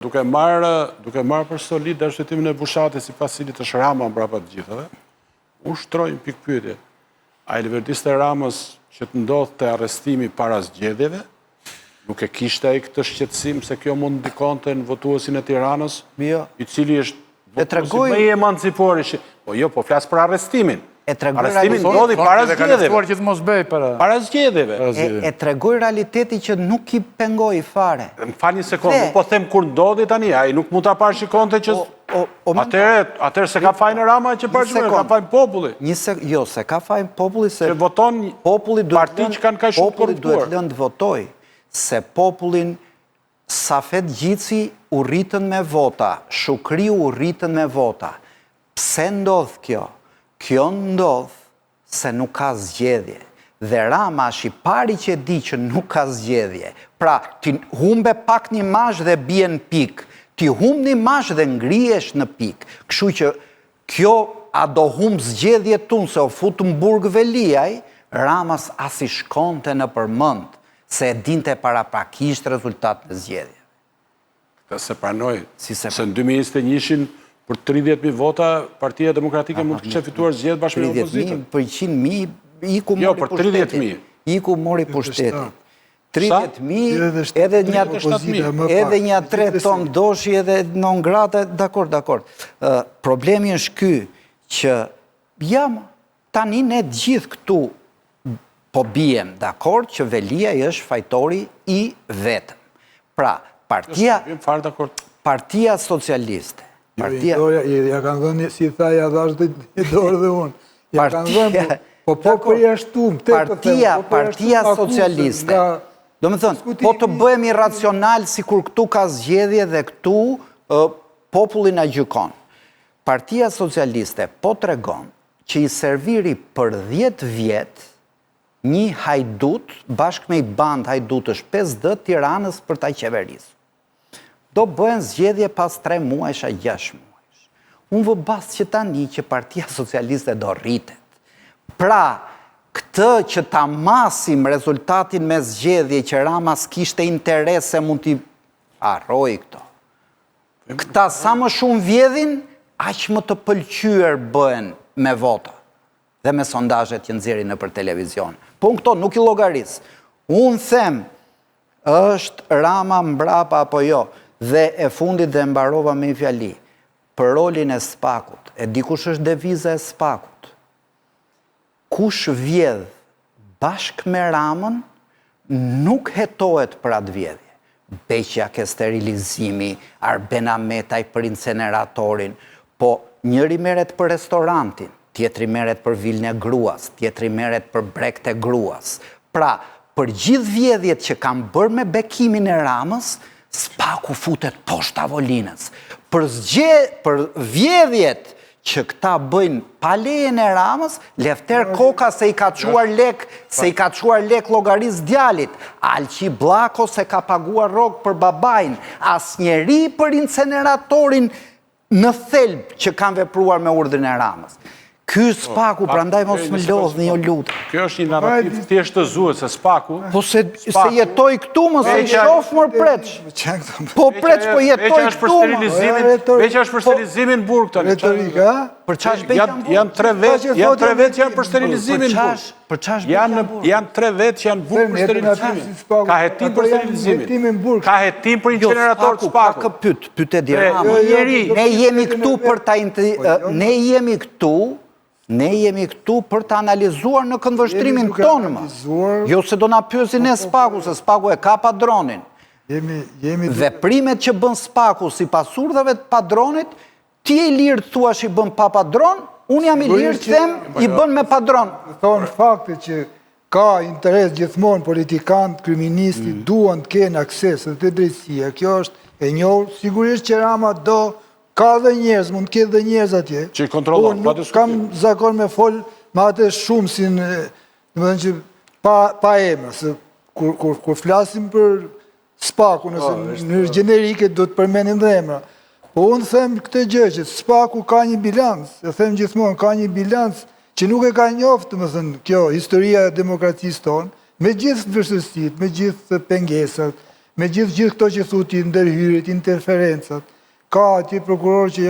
Duke marrë për solid dhe shtetimin e Bushatit si pasilit të Rama mbrapa të gjithave, u shtrojnë pikë pyetje. A i liverdiste Ramës që të ndodhë të arrestimi para zgjedhjeve, nuk e kishte ai këtë shqetësim se kjo mund ndikonte në votuesin e Tiranës, i cili është votuesi më i emancipuar. Po jo, po flas për arrestimin. Arrestimi ndodhi para zgjedhjeve. Para zgjedhjeve. E tregoj realiteti që nuk i pengoj fare. Më falni sekondë, po them kur ndodhi tani, ai nuk mund ta parashikonte që atëherë se ka fajin Rama që parashikon, ka fajin populli. Jo, se ka fajin populli se që voton parti që kanë kaq shumë korruptuar. Populli duhet lënë të votoj, se popullin Safet Gjici u rritën me vota, Shukriu u rritën me vota. Pse ndodh kjo? Kjo ndodh se nuk ka zgjedhje. Dhe Rama është i pari që di që nuk ka zgjedhje. Pra, ti humbe pak një mash dhe bie në pik. Ti humb një mash dhe ngrihesh në pik. Kështu që kjo a do humb zgjedhje tunë se o fut në burg Veliaj, Ramas as i shkonte në përmend se e dinte paraprakisht rezultat në zgjedhje. Se pranoj, se në 2021-shin për 30.000 vota, Partia Demokratike mund të kishte fituar zgjedhje bashkë me opozitën. 30.000 për 100.000, iku mori për 30.000. Iku mori pushtetin. 30.000, edhe një 3 ton doshi edhe non grata, dakord. Problemi është ky, që jam tani ne gjithë këtu po bijem, dakord, që Velia është fajtori i vetëm. Pra, Partia Socialiste, ja kanë dhënë, si tha, ja dhash dhe dorë dhe unë. Ja kanë dhënë, po përjashtum. Partia Socialiste. Do më thënë, po të bëhemi racional si kur këtu ka zgjedhje dhe këtu popullin a gjykon. Partia Socialiste po të regon që i serviri për 10 vjet një hajdut, bashkë me i band hajdutësh 5D Tiranës për ta qeverisë. Do bëhen zgjedhje pas 3 muajsh a 6 muajsh. Unë vë basë që tani që Partia Socialiste do rritet. Pra, këtë që ta masim rezultatin me zgjedhje që Rama s'kishte interes se mund t'i harroj këto. Këta sa më shumë vjedhin, aq më të pëlqyer bëhen me vota dhe me sondazhet që nxjerrin nëpër televizion. Po këto nuk i llogaris. Unë them, është Rama mbrapa apo jo? Dhe e fundit dhe mbarova me një fjali, për rolin e Spakut, e dikush është deviza e Spakut. Kush vjedh bashk me Ramën, nuk hetohet për atë vjedhje. Beqja ke sterilizimi, Arben Ametaj për inceneratorin, po njëri meret për restorantin, tjetri meret për vilën e gruas, tjetri meret për brekt e gruas. Pra, për gjithë vjedhjet që kam bërë me bekimin e Ramës, Spaku futet poshtë tavolinës. Për vjedhjet që këta bëjnë pa lejen e Ramës, Lefter Koka se i ka quar lek llogaris djalit, Alqi Bllako se ka paguar rrogë për babajnë, asnjëri për inceneratorin në thelb që kanë vepruar me urdhrin e Ramës. Ky Spaku, prandaj mos më lodhni, jo lutem. Kjo është një narrativ thjeshtëzues se Spaku. Po se jetoj këtu, mos e shoh më preç. Po preç, po jetoj këtu. Beqja është për sterilizimin burg tani. Retorika? Për çfarë beqja në burg? Janë 3 vet janë për sterilizimin burg. Për çfarë beqja në burg? Janë 3 vet që janë burg për sterilizimin. Ka hetim për sterilizimin. Ka hetim për incinerator Spaku. Pyet e Rama. Ne jemi këtu për ta Ne jemi këtu për të analizuar në këndvështrimin tonë, jo se do na pyesin e Spaku, se Spaku e ka padronin. Veprimet që bën Spaku si pasurdhave të padronit, ti e lirë të thuash i bën pa padron, unë jam i lirë të them i bën me padron. Thonë fakte që ka interes gjithmonë politikantë, kriministi, duan të kenë akses të drejtësia. Kjo është e njohur, sigurisht që Rama do... Ka dhe njerëz, mund të ketë dhe njerëz atje. Që i kontrollon, pa diskutim. Kam zakon me fol me atë shumë si në pa emra, se kur flasim për Spaku, në generike do të përmenim dhe emra. Po unë them këtë gjë që Spaku ka një bilans, e them gjithmonë, ka një bilans që nuk e ka njoftë, më thënë, kjo, historia e demokracisë tonë, me gjithë vështërsitë, me gjithë pengesat, me gjithë këto që thuti, ndërhyrit, interferencat, ka atje prokurorë që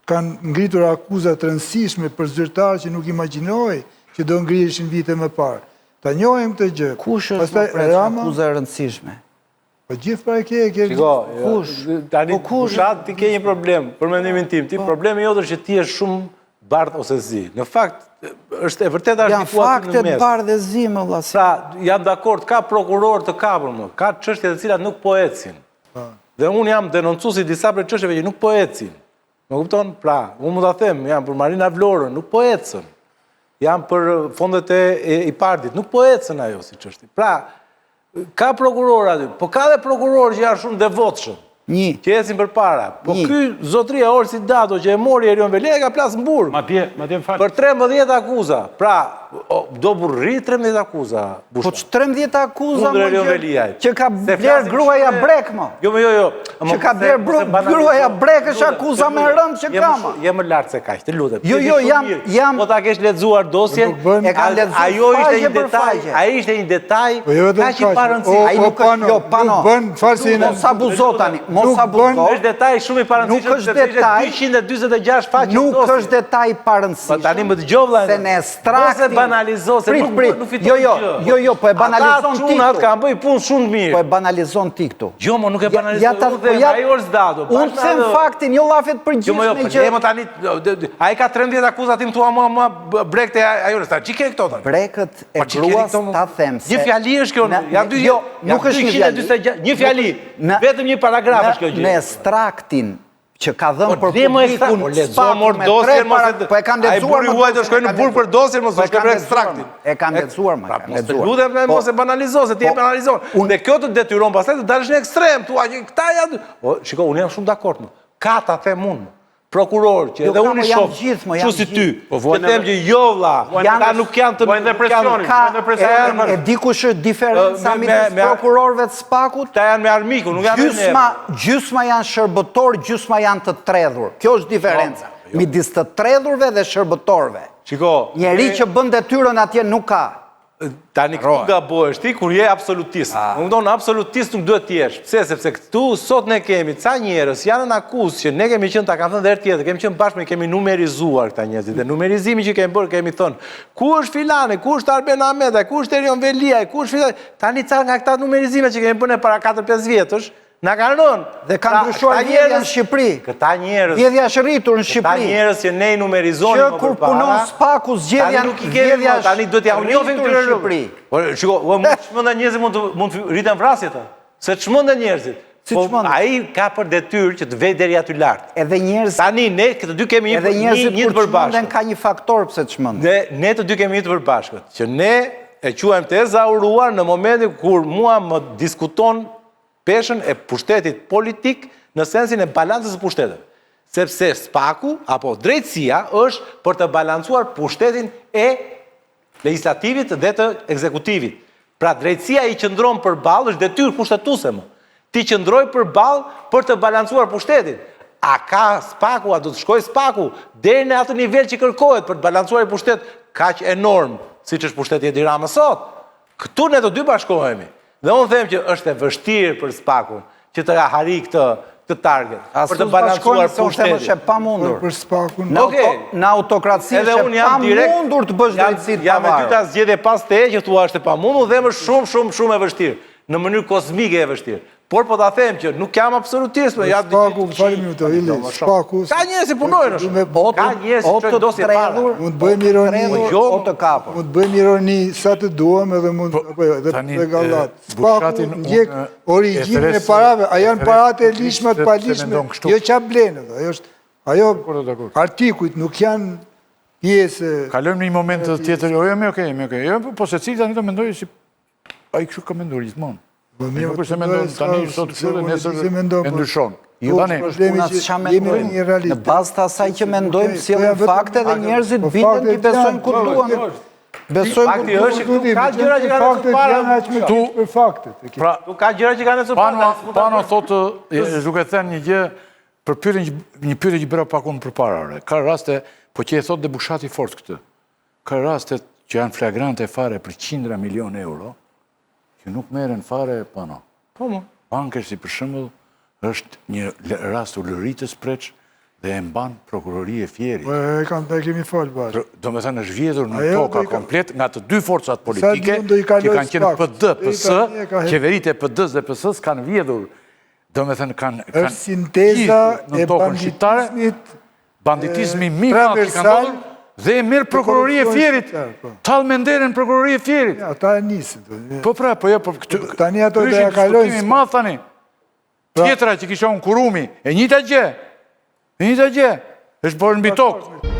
kanë ngritur akuzat të rëndësishme për zyrtarë që nuk imagjinoj që do ngrihesin vite më parë. Ta njohim këtë gjë. Kush është më pret akuzë e rëndësishme? Po gjithë pra e ke... Kush? Tani, kushat ti ke një problem, për mendimin tim, ti problemi jote është që ti je shumë bardh ose zi. Në fakt, është e vërtet janë artikuat në mes. faktet bardh dhe zi, më vlla. Pra, jam dakord, ka prokuror të kapur më, ka çështje të cilat nuk po ecin. Dhe unë jam denoncuesi disa prej çështjeve që nuk po ecin. Më kupton? Pra, unë mund ta them, jam për Marina Vlorën, nuk po ecën. Jam për fondet e IPARD-it, nuk po ecën ajo si çështje. Pra, ka prokuror aty, po ka dhe prokuror që janë shumë devotshëm. Që ecin përpara. Po ky zotria Orsi Dato që e mori Erion Velia ka plas në burg. Madje më fal. Për 13 akuza. Pra, do burri 13 akuza. Po 13 akuza kundër Erion Veliaj. Që ka bler gruaja Brek, më. Jo. Që ka bler gruaja Brek është akuza më rënd që ka, më. Je më lart se kaq, të lutem. Jo, jam. Po ta kesh lexuar dosjen, e kam lexuar. ajo ishte një detaj, ai ishte një detaj kaq i parëndësishëm. Ai nuk është, jo, pano. Mos abuzo tani. Mos abuzo. Është detaj shumë i parëndësishëm. Nuk është detaj. 226 faqe. Nuk është detaj i parëndësishëm. Po tani më dëgjoj vëlla. Se ne straktin. Banalizo, se nuk fiton gjë. Jo, po e banalizon ti. Ata kanë bëj punë shumë mirë. Po e banalizon ti këtu. Jo, mo nuk e banalizon. Ai Orsi Dato. Unë them faktin, jo llafet përgjithshme që. Jo, po tani ai ka 13 akuza tim thua mua Brekte ajo sta. Çi ke këto tani? Brekët e gruas ta them se. Një fjali është kjo. Janë dy. Jo, nuk është një fjali. Një fjali. Vetëm një paragraf është kjo gjë. Në ekstraktin që ka dhënë për publikun, po e kanë lexuar. Ai huaj të shkojnë në burg për dosjen, mos e shkruaj ekstraktin. E kanë lexuar, më kanë lexuar. Lutem mos e banalizo, se ti e banalizon. Dhe kjo të detyron pastaj të dalësh në ekstrem, thua që këta janë. Shiko, unë jam shumë dakord më. Ka ta them unë. Prokuror që edhe unë i shoh. Kështu si ty. Të them që jo vlla, ata nuk janë të depresionin. E di kush është diferenca midis prokurorëve të Spakut? Ta janë me armikun, nuk janë me. Gjysma janë shërbëtor, gjysma janë të tredhur. Kjo është diferenca midis të tredhurve dhe shërbëtorëve. Shiko, njeri që bën detyrën atje nuk ka. Tani këtu gabohesh ti kur je absolutist. Unë thonë absolutist nuk duhet të jesh. Pse? Sepse këtu sot ne kemi ca njerëz janë në akuzë që ne kemi qenë ta kanë thënë herë tjetër, kemi qenë bashkë, kemi numerizuar këta njerëz. Dhe numerizimi që kemi bërë kemi thënë, ku është filani, ku është Arben Ahmeta, ku është Erion Velia, ku është filani. Tani ca nga këta numerizime që kemi bërë para 4-5 vjetësh, na kanë rënë. Dhe kanë ndryshuar vjedhja në Shqipëri. Këta njerëz. Vjedhja është rritur në Shqipëri. Këta njerëz që ne i numerizonim më përpara. Që kur punon Spaku zgjedhja vjedhja tani duhet ja njohim në Shqipëri. Po shiko, mund çmendë njerëzit mund të rriten vrasje ta. Se çmendë njerëzit. Po ai ka për detyrë që të vej deri aty lart. Edhe njerëzit. Tani ne këtë dy kemi një të përbashkët. Ka një faktor pse çmendën. Ne të dy kemi një të përbashkët, që ne e quajmë të ezauruar në momentin kur mua më diskuton peshën e pushtetit politik në sensin e balancës së pushtetit. Sepse Spaku, apo drejtësia, është për të balancuar pushtetin e legislativit dhe të ekzekutivit. Pra drejtësia i qëndron përballë, është detyrë kushtetuese më. Ti qëndroj përballë për të balancuar pushtetin. A ka Spaku, a do të shkojë Spaku deri në atë nivel që kërkohet për të balancuar pushtet kaq enorm, siç është pushteti i Edi Ramës sot? Këtu ne të dy bashkohemi. Dhe unë them që është e vështirë për Spakun që të harri këtë target, për të balancuar pushtetin. Është pa mundur. Për Spakun. Në autokraci është pa mundur të bësh drejtësi të Jam me pavarur. dyta zgjedhje pas te që thua është e pamundur dhe më shumë e vështirë. Në mënyrë kozmike e vështirë. Por po ta them që nuk jam absolutist, ja Spaku, falë minutë, Ili, Spaku. Ka njerëz që punojnë. Ka njerëz që çojnë dosje para. Mund të bëjmë ironi, O të kapur. mund të bëjmë ironi sa të duam edhe mund të gallat. Spaku ndjek origjinën e parave, a janë paratë e lishme të palishme, jo qa blenë. Ajo artikujt nuk janë pjesë... Kalojmë në një moment tjetër, jo, jemi okej. Po se cilë tani të mendoj si a i kështu ka mendur gjithmonë. Nuk është se mendon tani sot kështu dhe nesër e ndryshon. Në bazë të asaj që mendojmë si edhe fakte dhe njerëzit biten që besojnë ku duan. Fakti është që ka gjëra që kanë të para. Për faktet. Ka gjëra që kanë të para. Pano thotë, duke thënë një gjë, për një pyetje që bëra pak unë përpara. Ka raste, po që e thotë dhe Bushati fort këtë, ka raste që janë flagrante fare për 100 milion euro, që nuk merren fare Pano. Po mo. Bankesh, si për shembull, është një rast ullëritës preç dhe e mban prokuroria e Fierit. E kemi falë bashkë. Do me thënë është vjedhur në Ajo toka do i ka- komplet nga të dy forcat politike do i kaloj që kanë qenë spakt. PD, PS, Deri tani e ka hedhur. qeverit e PD-s dhe PS-s kanë vjedhur. Do me thënë kanë Është sinteza në e tokën shqiptare, banditizmi mi madh që kanë transversal ndodhur dhe e merr prokuroria e korrupsioni Fierit. shqiptar, po. Tall Menderën prokuroria e Fierit. Ja, ata e nisin. Po pra, po jo, po këtu. Tani ato ky do është ja kalojnë diskutimi i madh tani. Tjetra që kisha unë Kurumi, e njëjta gjë. E njëjta gjë. Është bërë mbi tokë.